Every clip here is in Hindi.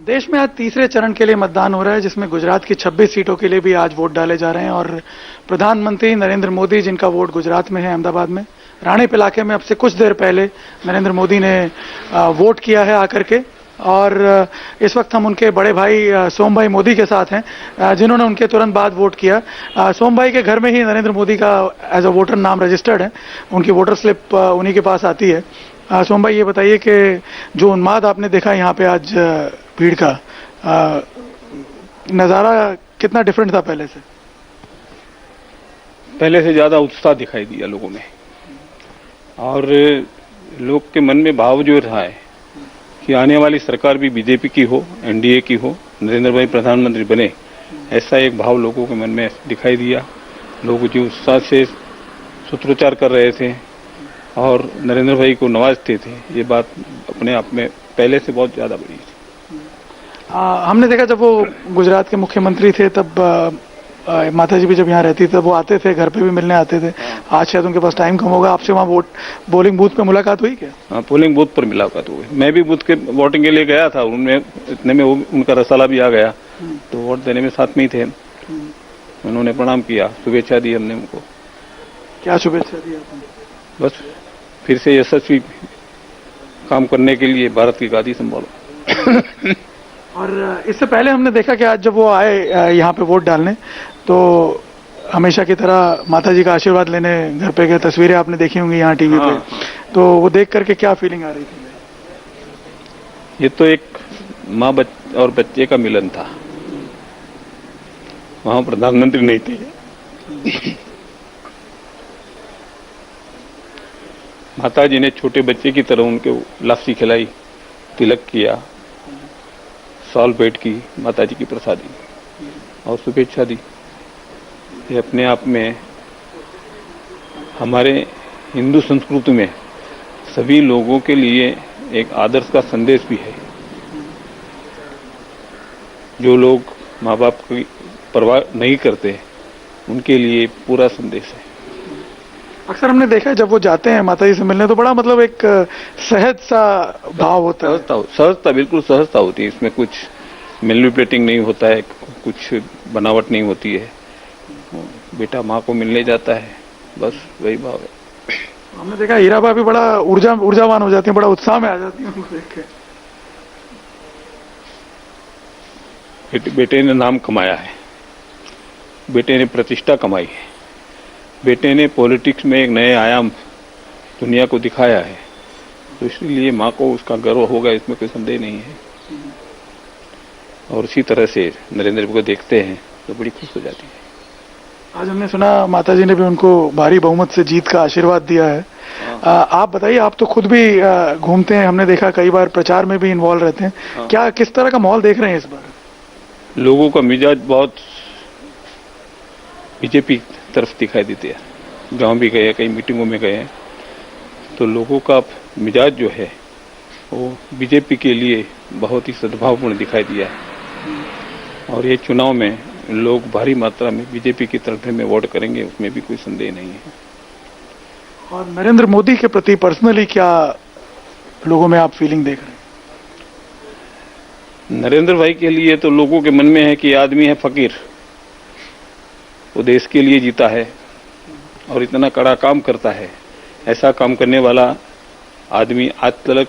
देश में आज तीसरे चरण के लिए मतदान हो रहा है, जिसमें गुजरात की 26 सीटों के लिए भी आज वोट डाले जा रहे हैं। और प्रधानमंत्री नरेंद्र मोदी, जिनका वोट गुजरात में है, अहमदाबाद में रानीप इलाके में, अब से कुछ देर पहले नरेंद्र मोदी ने वोट किया है आकर के। और इस वक्त हम उनके बड़े भाई सोम भाई मोदी के साथ हैं, जिन्होंने उनके तुरंत बाद वोट किया। सोम भाई के घर में ही नरेंद्र मोदी का एज अ वोटर नाम रजिस्टर्ड है, उनकी वोटर स्लिप उन्हीं के पास आती है। सोम भाई, ये बताइए कि जो उन्माद आपने देखा यहाँ पे आज भीड़ का, नज़ारा कितना डिफरेंट था पहले से? पहले से ज्यादा उत्साह दिखाई दिया लोगों में, और लोग के मन में भाव जो रहा है कि आने वाली सरकार भी बीजेपी की हो, एनडीए की हो, नरेंद्र भाई प्रधानमंत्री बने, ऐसा एक भाव लोगों के मन में दिखाई दिया। लोग जो उत्साह से सूत्रोच्चार कर रहे थे और नरेंद्र भाई को नवाजते थे, ये बात अपने आप में पहले से बहुत ज्यादा बड़ी थी। हमने देखा जब वो गुजरात के मुख्यमंत्री थे, तब माता जी भी जब यहाँ रहती थी तब वो आते थे, घर पे भी मिलने आते थे। आज शायद उनके पास टाइम कम होगा। आपसे वहाँ पोलिंग बूथ पे मुलाकात हुई क्या? हाँ, पोलिंग बूथ पर मुलाकात हुई। मैं भी बूथ के वोटिंग के लिए गया था, उनमें इतने में उनका रसाला भी आ गया, तो वोट देने में साथ में ही थे। उन्होंने प्रणाम किया, शुभेच्छा दी हमने उनको। क्या शुभेच्छा दी आपने? बस फिर से यशस्वी काम करने के लिए भारत की गादी संभालो। और इससे पहले हमने देखा कि आज जब वो आए यहाँ पे वोट डालने, तो हमेशा की तरह माता जी का आशीर्वाद लेने घर पे गए। तस्वीरें आपने देखी होंगी यहाँ टीवी पे, तो वो देख करके क्या फीलिंग आ रही थी? ये तो एक माँ और बच्चे का मिलन था। वहां प्रधानमंत्री नहीं थे। माता जी ने छोटे बच्चे की तरह उनके लस्सी खिलाई, तिलक किया, सॉल भेंट की, माता जी की प्रसादी और शुभेच्छा दी। ये अपने आप में हमारे हिंदू संस्कृति में सभी लोगों के लिए एक आदर्श का संदेश भी है। जो लोग माँ बाप की परवाह नहीं करते, उनके लिए पूरा संदेश है। अक्सर हमने देखा है जब वो जाते हैं माता जी से मिलने, तो बड़ा मतलब एक सहज सा भाव होता है। सहजता, बिल्कुल सहजता होती है। इसमें कुछ मैनिपुलेटिंग नहीं होता है, कुछ बनावट नहीं होती है। बेटा माँ को मिलने जाता है, बस वही भाव है। हमने देखा हीराबा भी बड़ा ऊर्जावान हो जाती है, बड़ा उत्साह में आ जाती है उनको देख के। बेटे ने नाम कमाया है, बेटे ने प्रतिष्ठा कमाई है, बेटे ने पॉलिटिक्स में एक नए आयाम दुनिया को दिखाया है, तो इसलिए माँ को उसका गर्व होगा, इसमें कोई संदेह नहीं है। और इसी तरह से नरेंद्र को देखते हैं तो बड़ी खुश हो जाती है। आज हमने सुना माता जी ने भी उनको भारी बहुमत से जीत का आशीर्वाद दिया है। आप बताइए, आप तो खुद भी घूमते हैं, हमने देखा कई बार प्रचार में भी इन्वॉल्व रहते हैं। क्या किस तरह का माहौल देख रहे हैं इस बार? लोगों का मिजाज बहुत बीजेपी तरफ दिखाई देती है। गांव भी गए, कई मीटिंगों में गए, तो लोगों का मिजाज जो है वो बीजेपी के लिए बहुत ही सद्भावपूर्ण दिखाई दिया है। और ये चुनाव में लोग भारी मात्रा में बीजेपी की तरफ में वोट करेंगे, उसमें भी कोई संदेह नहीं है। और नरेंद्र मोदी के प्रति पर्सनली क्या लोगों में आप फीलिंग देख रहे हैं? नरेंद्र भाई के लिए तो लोगों के मन में है कि आदमी है फकीर, वो देश के लिए जीता है और इतना कड़ा काम करता है। ऐसा काम करने वाला आदमी आज तक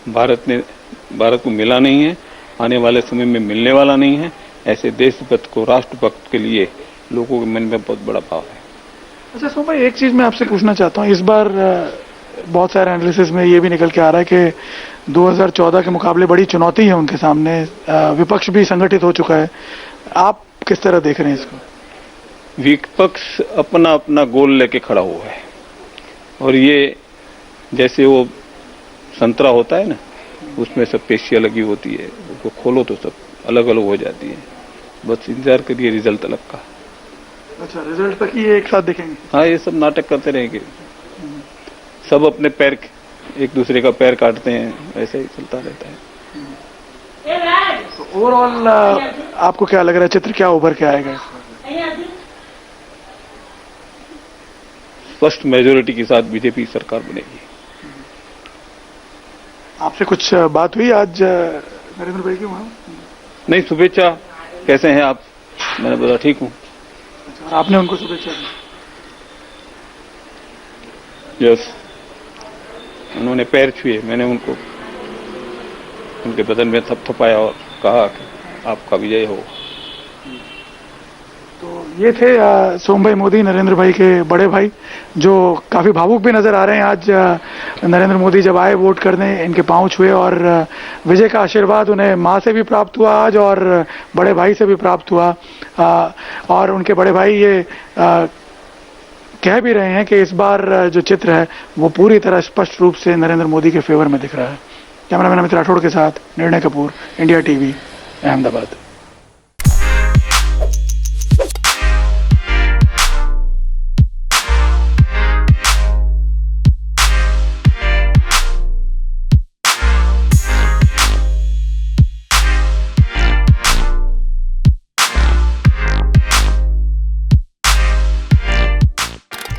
भारत को मिला नहीं है, आने वाले समय में मिलने वाला नहीं है। ऐसे देशभक्त को, राष्ट्रभक्त के लिए लोगों के मन में बहुत बड़ा भाव है। अच्छा सोम भाई, एक चीज मैं आपसे पूछना चाहता हूँ। इस बार बहुत सारे एनालिसिस में ये भी निकल के आ रहा है कि 2014 के मुकाबले बड़ी चुनौती है उनके सामने, विपक्ष भी संगठित हो चुका है। आप किस तरह देख रहे हैं इसको? विपक्ष अपना अपना गोल लेके खड़ा हुआ है, और ये जैसे वो संतरा होता है ना, उसमें सब पेशियां लगी होती है, उसको खोलो तो सब अलग अलग हो जाती है। बस इंतजार करिए रिजल्ट तक का। अच्छा, रिजल्ट तक ही एक साथ दिखेंगे? हाँ, ये सब नाटक करते रहेंगे, सब अपने पैर, एक दूसरे का पैर काटते हैं, ऐसे ही चलता रहता है। तो ओवरऑल आपको क्या लग रहा है, चित्र क्या उभर के आएगा? स्पष्ट मेजोरिटी के साथ बीजेपी सरकार बनेगी। आपसे कुछ बात हुई आज नरेंद्र भाई की वहाँ? नहीं, शुभेच्छा, कैसे हैं आप? मैंने बोला ठीक हूँ। अच्छा, आपने उनको शुभेच्छा दी? यस, उन्होंने पैर छुए, मैंने उनको उनके बदन में थपथपाया और कहा कि आपका विजय हो। तो ये थे सोम मोदी, नरेंद्र भाई के बड़े भाई, जो काफी भावुक भी नजर आ रहे हैं। आज नरेंद्र मोदी जब आए वोट करने, इनके पांव छुए और विजय का आशीर्वाद उन्हें मां से भी प्राप्त हुआ आज और बड़े भाई से भी प्राप्त हुआ। और उनके बड़े भाई ये कह भी रहे हैं कि इस बार जो चित्र है वो पूरी तरह स्पष्ट रूप से नरेंद्र मोदी के फेवर में दिख रहा है। कैमरामैन अमित राठौड़ के साथ निर्णय कपूर, इंडिया टीवी, अहमदाबाद।